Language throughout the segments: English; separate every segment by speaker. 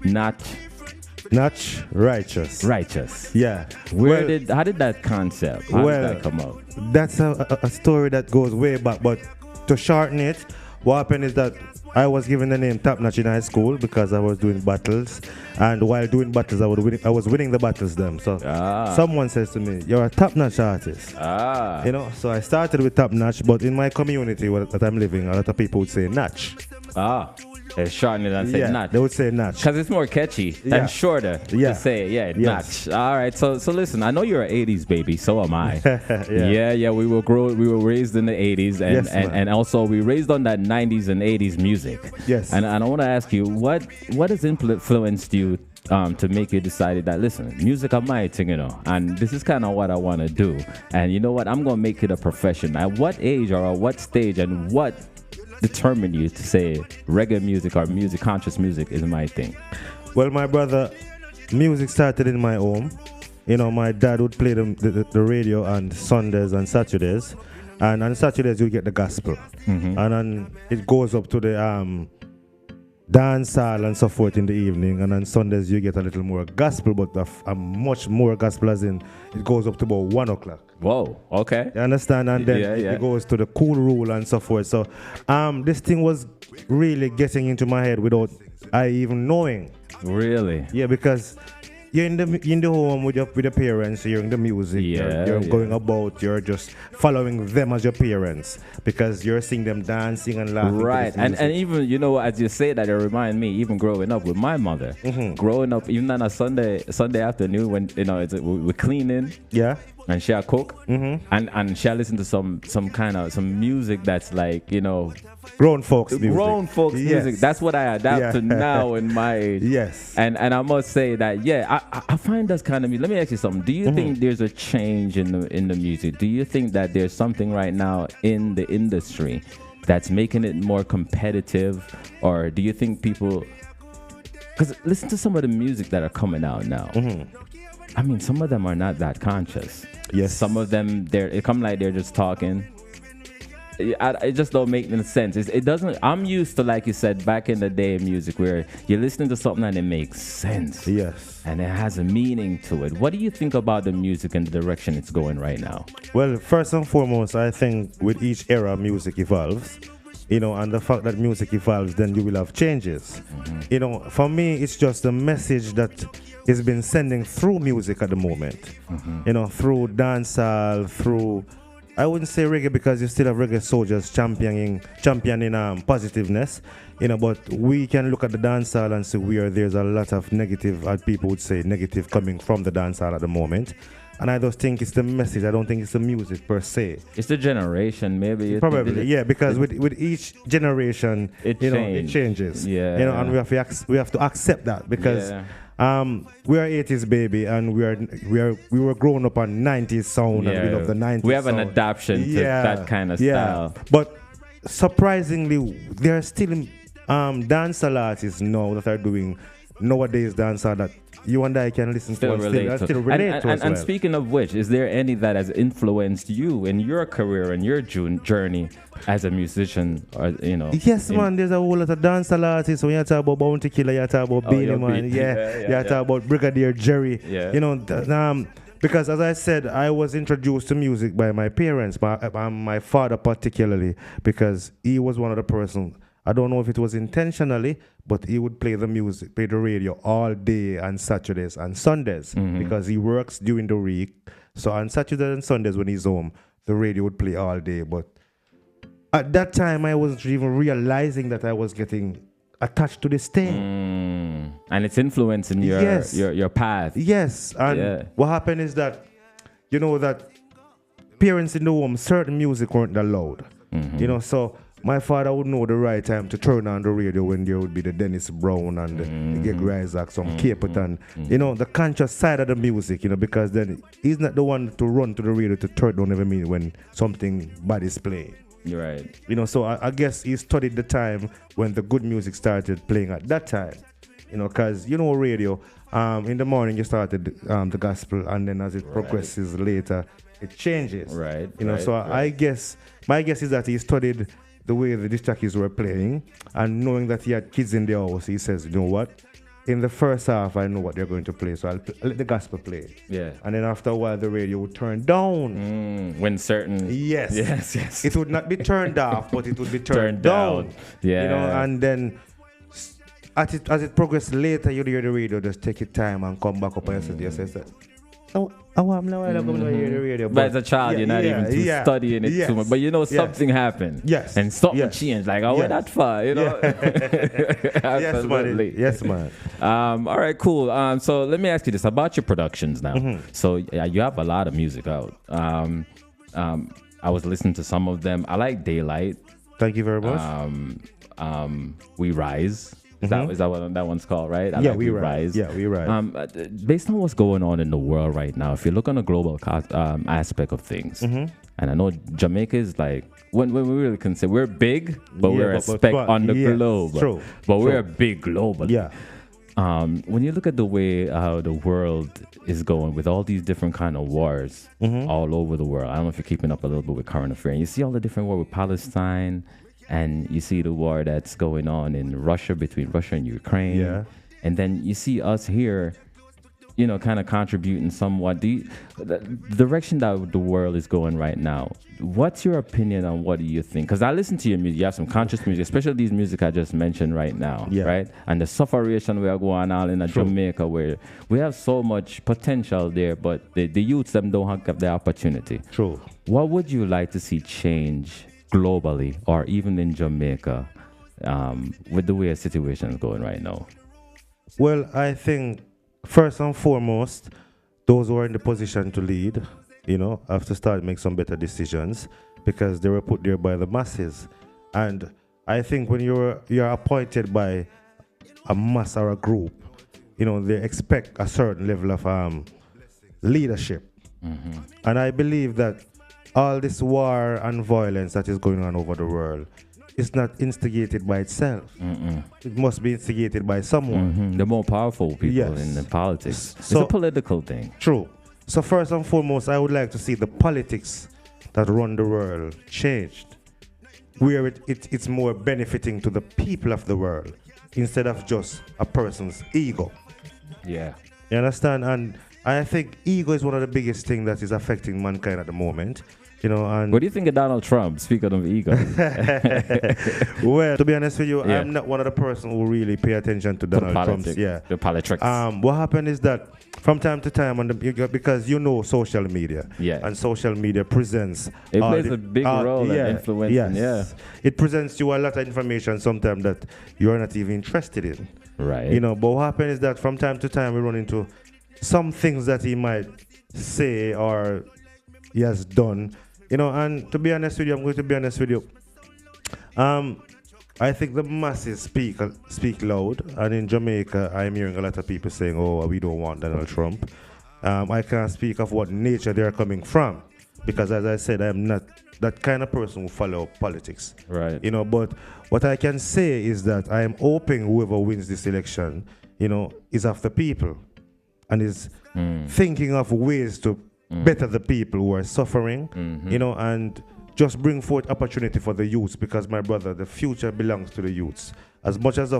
Speaker 1: Natch
Speaker 2: Natch Rychus.
Speaker 1: Rychus.
Speaker 2: Yeah.
Speaker 1: How did that concept? How did that come out?
Speaker 2: That's a story that goes way back, but to shorten it, what happened is that I was given the name Top Notch in high school because I was doing battles, and while doing battles, I was winning the battles them. So someone says to me, "You're a Top Notch artist." So I started with Top Notch, but in my community that I'm living, a lot of people would say Natch.
Speaker 1: It's shorten it and say Natch.
Speaker 2: They would say Natch
Speaker 1: because it's more catchy and shorter to say. Natch. All right. So listen, I know you're an '80s baby. So am I. We were raised in the '80s, and also we raised on that '90s and '80s music.
Speaker 2: Yes.
Speaker 1: And I want to ask you, what has influenced you to make you decided that, listen, music is my thing, and this is kind of what I want to do, and you know what, I'm gonna make it a profession. At what age or at what stage and what determined you to say reggae music or conscious music is my thing?
Speaker 2: Well, my brother, music started in my home. My dad would play the radio on Sundays and Saturdays, and on Saturdays you get the gospel, and then it goes up to the dance hall and so forth in the evening, and on Sundays you get a little more gospel, but a much more gospel, as in it goes up to about 1 o'clock.
Speaker 1: Whoa, okay.
Speaker 2: You understand? And then it goes to the cool rule and so forth. So this thing was really getting into my head without I even knowing.
Speaker 1: Really?
Speaker 2: Yeah, because you're in the home with your parents, you're hearing the music, you're going about, you're just following them as your parents because you're seeing them dancing and laughing.
Speaker 1: Right, and even, as you say that, it reminds me, even growing up with my mother, growing up, even on a Sunday afternoon when, we're cleaning.
Speaker 2: Yeah.
Speaker 1: And she'll cook, and she'll listen to some music that's like,
Speaker 2: grown folks music.
Speaker 1: Grown folks music. That's what I adapt to now in my age.
Speaker 2: Yes.
Speaker 1: And I must say that, I find that's kind of me. Let me ask you something. Do you think there's a change in the music? Do you think that there's something right now in the industry that's making it more competitive, or do you think people? Because listen to some of the music that are coming out now. I mean, some of them are not that conscious.
Speaker 2: Yes.
Speaker 1: Some of them, it come like they're just talking. It just don't make any sense. It doesn't. I'm used to, like you said, back in the day, music where you're listening to something and it makes sense.
Speaker 2: Yes.
Speaker 1: And it has a meaning to it. What do you think about the music and the direction it's going right now?
Speaker 2: Well, first and foremost, I think with each era, music evolves. And the fact that music evolves, then you will have changes. For me, it's just a message that is been sending through music at the moment. Through dancehall, through, I wouldn't say reggae because you still have reggae soldiers championing positiveness. But we can look at the dancehall and see where there's a lot of negative, as people would say, negative coming from the dancehall at the moment. And I just think it's the message. I don't think it's the music per se.
Speaker 1: It's the generation, maybe.
Speaker 2: Probably, because with each generation, it changes. And we have to accept that because we are 80s baby, and we were growing up on 90s sound, and we love the 90s.
Speaker 1: We have an adaptation to that kind of style.
Speaker 2: But surprisingly, there are still dancehall artists now that are doing nowadays dancehall that you and I can listen
Speaker 1: still
Speaker 2: to
Speaker 1: relate
Speaker 2: and still relate to as well.
Speaker 1: And speaking of which, is there any that has influenced you in your career and your journey as a musician? Or,
Speaker 2: Yes, man. There's a whole lot of dancehall artists. When you talk about Bounty Killer, you talk about Beanie Man. You talk about Brigadier Jerry. Because as I said, I was introduced to music by my parents, my father particularly, because he was one of the persons. I don't know if it was intentionally, but he would play the music, play the radio all day on Saturdays and Sundays because he works during the week. So on Saturdays and Sundays when he's home, the radio would play all day. But at that time, I wasn't even realizing that I was getting attached to this thing.
Speaker 1: And it's influencing your path.
Speaker 2: Yes. And what happened is that, that parents in the home, certain music weren't allowed. So my father would know the right time to turn on the radio when there would be the Dennis Brown and the Gig Isaac, some Capleton, the conscious side of the music, because then he's not the one to run to the radio to turn down every minute when something bad is playing.
Speaker 1: You're right.
Speaker 2: So I guess he studied the time when the good music started playing at that time, because, radio, in the morning you started the gospel, and then as it progresses later, it changes.
Speaker 1: Right.
Speaker 2: I guess, my guess is that he studied the way the disc jockeys were playing, and knowing that he had kids in the house, he says, you know what, in the first half, I know what they're going to play, so I'll let the gospel play.
Speaker 1: Yeah.
Speaker 2: And then after a while, the radio would turn down.
Speaker 1: When certain...
Speaker 2: Yes. It would not be turned off, but it would be turned down.
Speaker 1: Yeah.
Speaker 2: You know, and then as it progressed later, you'd hear the radio, just take your time and come back up and you say, oh, I'm not going to hear the radio.
Speaker 1: But as a child, you're not even studying it too much. But you know, something happened.
Speaker 2: Yes.
Speaker 1: And something changed. Like, I went that far, you know?
Speaker 2: Yes, man.
Speaker 1: All right, cool. So let me ask you this about your productions now. So you have a lot of music out. I was listening to some of them. I like Daylight.
Speaker 2: Thank you very much.
Speaker 1: We Rise. Is that what that one's called, right?
Speaker 2: We Rise. Yeah, We Rise.
Speaker 1: Based on what's going on in the world right now, if you look on a global aspect of things, and I know Jamaica is like, when we really can say we're big, but we're a speck on the globe.
Speaker 2: True.
Speaker 1: But we're big globally.
Speaker 2: Yeah.
Speaker 1: When you look at the way how the world is going with all these different kind of wars all over the world, I don't know if you're keeping up a little bit with current affairs. You see all the different war with Palestine, and you see the war that's going on in Russia, between Russia and Ukraine.
Speaker 2: Yeah.
Speaker 1: And then you see us here, you know, kind of contributing somewhat. The direction that the world is going right now, what's your opinion on what do you think? Because I listen to your music. You have some conscious music, especially these music I just mentioned right now, right? And the sufferation we are going on in Jamaica, where we have so much potential there, but the youths them don't have the opportunity.
Speaker 2: True.
Speaker 1: What would you like to see change globally or even in Jamaica with the way a situation is going right now?
Speaker 2: Well, I think first and foremost, those who are in the position to lead, you know, have to start make some better decisions because they were put there by the masses. And I think when you're appointed by a mass or a group, you know, they expect a certain level of leadership. And I believe that all this war and violence that is going on over the world is not instigated by itself. It must be instigated by someone.
Speaker 1: The more powerful people in the politics. It's a political thing.
Speaker 2: True. So first and foremost, I would like to see the politics that run the world changed, where it's more benefiting to the people of the world instead of just a person's ego.
Speaker 1: Yeah.
Speaker 2: You understand? And I think ego is one of the biggest things that is affecting mankind at the moment. You know, and
Speaker 1: what do you think of Donald Trump? Speaking of ego,
Speaker 2: well, to be honest with you, I'm not one of the persons who really pay attention to Donald Trump's.
Speaker 1: The politics.
Speaker 2: What happened is that from time to time, because you know social media, and social media presents.
Speaker 1: It plays a big role in influencing.
Speaker 2: Yes. It presents you a lot of information sometimes that you are not even interested in.
Speaker 1: Right.
Speaker 2: You know, but what happened is that from time to time we run into some things that he might say or he has done. You know, and to be honest with you, I'm going to be honest with you. I think the masses speak loud, and in Jamaica, I'm hearing a lot of people saying, "Oh, we don't want Donald Trump." I can't speak of what nature they're coming from, because as I said, I'm not that kind of person who follow politics.
Speaker 1: Right.
Speaker 2: You know, but what I can say is that I am hoping whoever wins this election, you know, is of the people, and is thinking of ways to better the people who are suffering, you know, and just bring forth opportunity for the youths, because my brother, the future belongs to the youths. As much as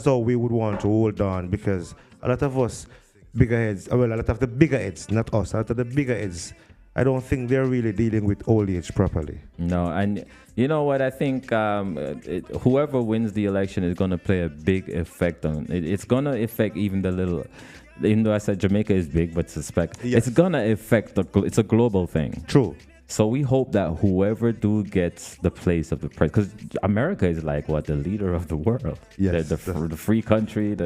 Speaker 2: how we would want to hold on, because a lot of us bigger heads, a lot of the bigger heads, not us, a lot of the bigger heads, I don't think they're really dealing with old age properly.
Speaker 1: No, and you know what? I think whoever wins the election is going to play a big effect on it. It's going to affect even the little. Even though I said Jamaica is big, but it's gonna affect it's a global thing.
Speaker 2: True.
Speaker 1: So we hope that whoever gets the place of the president, because America is like the leader of the world.
Speaker 2: Yes.
Speaker 1: The free country.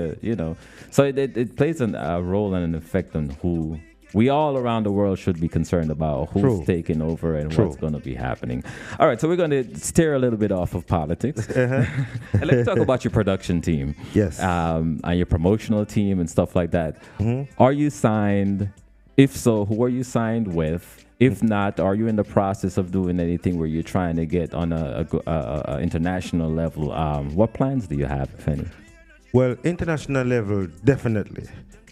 Speaker 1: So it plays a role and an effect on who we all around the world should be concerned about, who's taking over and what's going to be happening. All right, so we're going to steer a little bit off of politics. And let's talk about your production team.
Speaker 2: Yes.
Speaker 1: And your promotional team and stuff like that. Are you signed? If so, who are you signed with? If not, are you in the process of doing anything where you're trying to get on a international level? What plans do you have, if any?
Speaker 2: Well, international level, definitely.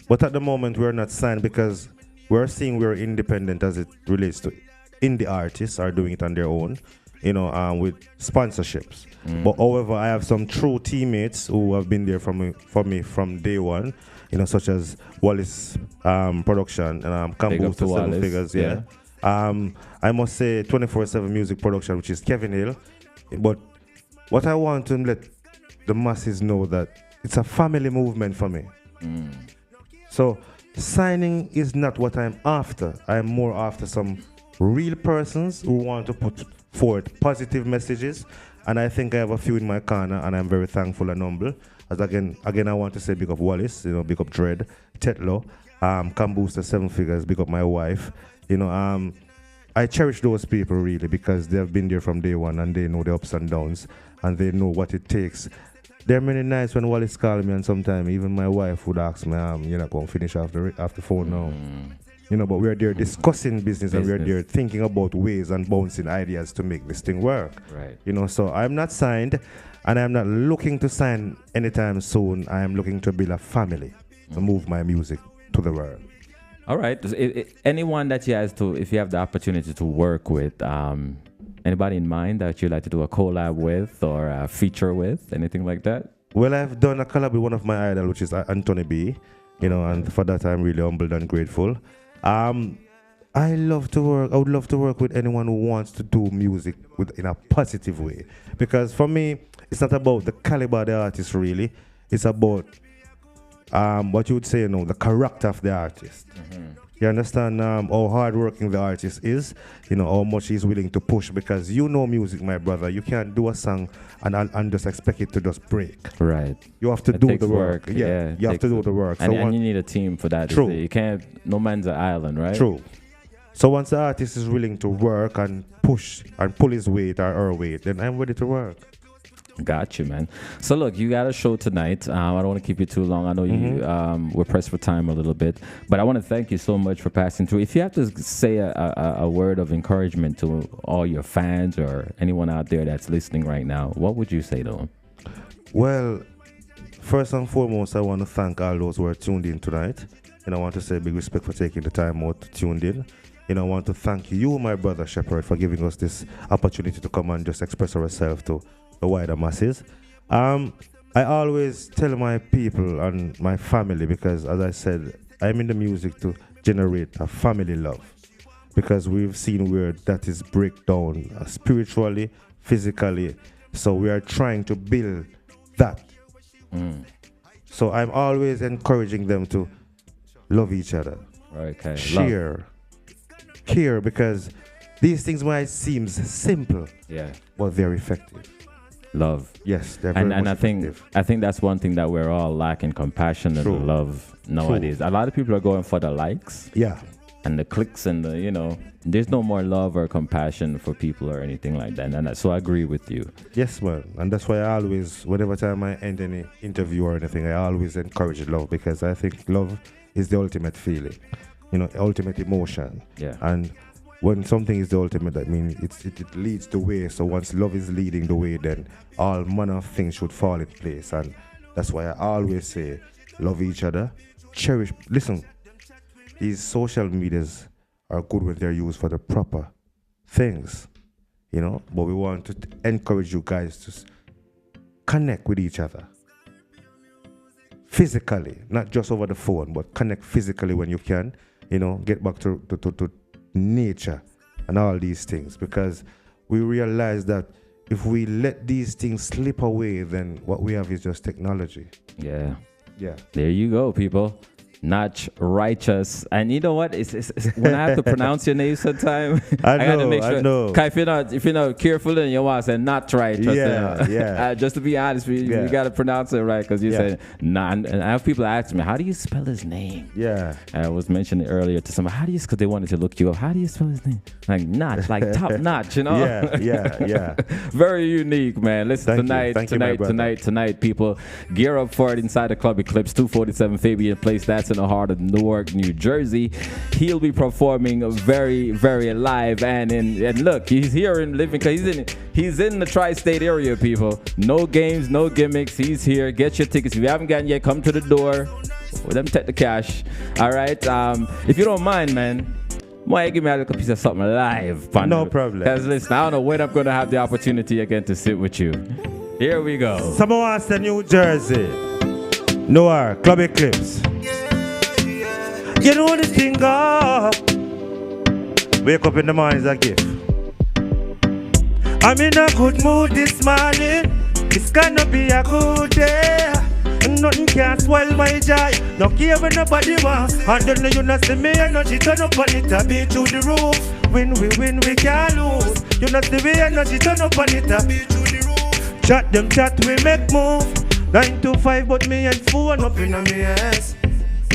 Speaker 2: But at the moment, we're not signed because we're independent as it relates to indie artists are doing it on their own. with sponsorships. But however, I have some true teammates who have been there for me from day one, such as Wallace Production and Campbell to Seven Figures. Yeah. I must say 24/7 Music Production, which is Kevin Hill. But what I want to let the masses know that it's a family movement for me. So signing is not what I'm after. I'm more after some real persons who want to put forward positive messages. And I think I have a few in my corner, and I'm very thankful and humble. As again, I want to say big up Wallace, big up Dread, Tetlo, Cam Booster, Seven Figures, big up my wife. I cherish those people really because they have been there from day one and they know the ups and downs and they know what it takes. There are many nights when Wallace called me and sometimes even my wife would ask me, you're not going to finish off the phone now. But we're there discussing business and we're there thinking about ways and bouncing ideas to make this thing work.
Speaker 1: Right.
Speaker 2: So I'm not signed and I'm not looking to sign anytime soon. I am looking to build a family to move my music to the world.
Speaker 1: All right. Anyone that you have if you have the opportunity to work with, anybody in mind that you'd like to do a collab with or a feature with, anything like that?
Speaker 2: Well, I've done a collab with one of my idols, which is Anthony B. And for that I'm really humbled and grateful. I would love to work with anyone who wants to do music in a positive way. Because for me, it's not about the caliber of the artist really. It's about what you would say, the character of the artist. You understand how hardworking the artist is, how much he's willing to push. Because music, my brother, you can't do a song and just expect it to just break.
Speaker 1: Right.
Speaker 2: You have to do the work. Yeah, you have to do the work.
Speaker 1: And you need a team for that.
Speaker 2: True.
Speaker 1: You can't, no man's an island, right?
Speaker 2: True. So once the artist is willing to work and push and pull his weight or her weight, then I'm ready to work.
Speaker 1: Got you, man. So look, you got a show tonight. I don't want to keep you too long. I know we're pressed for time a little bit, but I want to thank you so much for passing through. If you have to say a word of encouragement to all your fans or anyone out there that's listening right now, what would you say to them?
Speaker 2: Well, first and foremost, I want to thank all those who are tuned in tonight. And I want to say big respect for taking the time out to tune in. I want to thank you, my brother Shepherd, for giving us this opportunity to come and just express ourselves to the wider masses. I always tell my people and my family, because as I said, I'm in the music to generate a family love, because we've seen where that is breakdown spiritually, physically. So we are trying to build that. So I'm always encouraging them to love each other,
Speaker 1: okay,
Speaker 2: share, care, because these things might seem simple, but they're effective.
Speaker 1: Love.
Speaker 2: Yes, they're very
Speaker 1: and I
Speaker 2: effective.
Speaker 1: think that's one thing that we're all lacking: compassion and love nowadays. A lot of people are going for the likes, and the clicks, and there's no more love or compassion for people or anything like that. And so I agree with you.
Speaker 2: Yes, man, and that's why I always, whenever time I end any interview or anything, I always encourage love, because I think love is the ultimate feeling, ultimate emotion.
Speaker 1: Yeah.
Speaker 2: And when something is the ultimate, that means it leads the way. So once love is leading the way, then all manner of things should fall in place. And that's why I always say, love each other, cherish. Listen, these social medias are good when they're used for the proper things, but we want to encourage you guys to connect with each other physically, not just over the phone, but connect physically when you can, get back to nature and all these things, because we realize that if we let these things slip away, then what we have is just technology.
Speaker 1: Yeah. There you go, people. Natch Rychus. And you know what? It's when I have to pronounce your name sometime, I gotta make sure.
Speaker 2: I know.
Speaker 1: If you're not careful, then you want to say Natch Rychus.
Speaker 2: Yeah.
Speaker 1: Just to be honest with you, you gotta pronounce it right, because you say nah. And I have people ask me, how do you spell his name?
Speaker 2: Yeah.
Speaker 1: I was mentioning earlier to somebody, because they wanted to look you up. How do you spell his name? Like Natch, like top notch,
Speaker 2: Yeah.
Speaker 1: Very unique, man. Listen, tonight, people, gear up for it inside the Club Eclipse, 247 Fabian Place. That's in the heart of Newark, New Jersey. He'll be performing very, very live, and look, he's here and living, because he's in the tri-state area, people. No games, no gimmicks. He's here. Get your tickets. If you haven't gotten yet, come to the door. Let them take the cash. All right. If you don't mind, man, Why you give me a little piece of something live, partner?
Speaker 2: No problem.
Speaker 1: Because listen, I don't know when I'm going to have the opportunity again to sit with you. Here we go.
Speaker 2: Someone wants the New Jersey. Noir, Club Eclipse. You know the thing, wake up in the morning is a gift. I'm in a good mood this morning. It's gonna be a good day. Nothing can spoil my joy. No care when nobody wants. And then you not see me energy turn up on it a beat through the roof. Win, we can't lose. You not see me energy turn up on it a beat through the roof. Chat them chat, we make move. 9 to 5, but me and phone up in a me ass.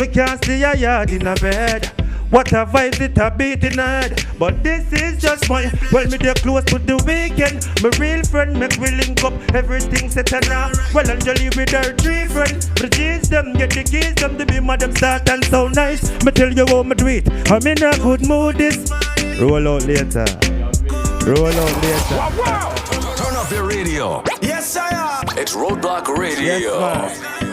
Speaker 2: Me can't see a yard in a bed. What a vibes it a beat in head. But this is just my, well me dey close to the weekend. My real friend make we link up, everything set and now. Well Angeli with her 3 friends. The G's them get the keys them, the be madam start and so nice. Me tell you how me do it, I'm in a good mood this. Roll out later. Roll out later.
Speaker 3: Wow. Turn off your radio.
Speaker 4: Yes I am.
Speaker 3: It's Roadblock Radio.
Speaker 2: Yes,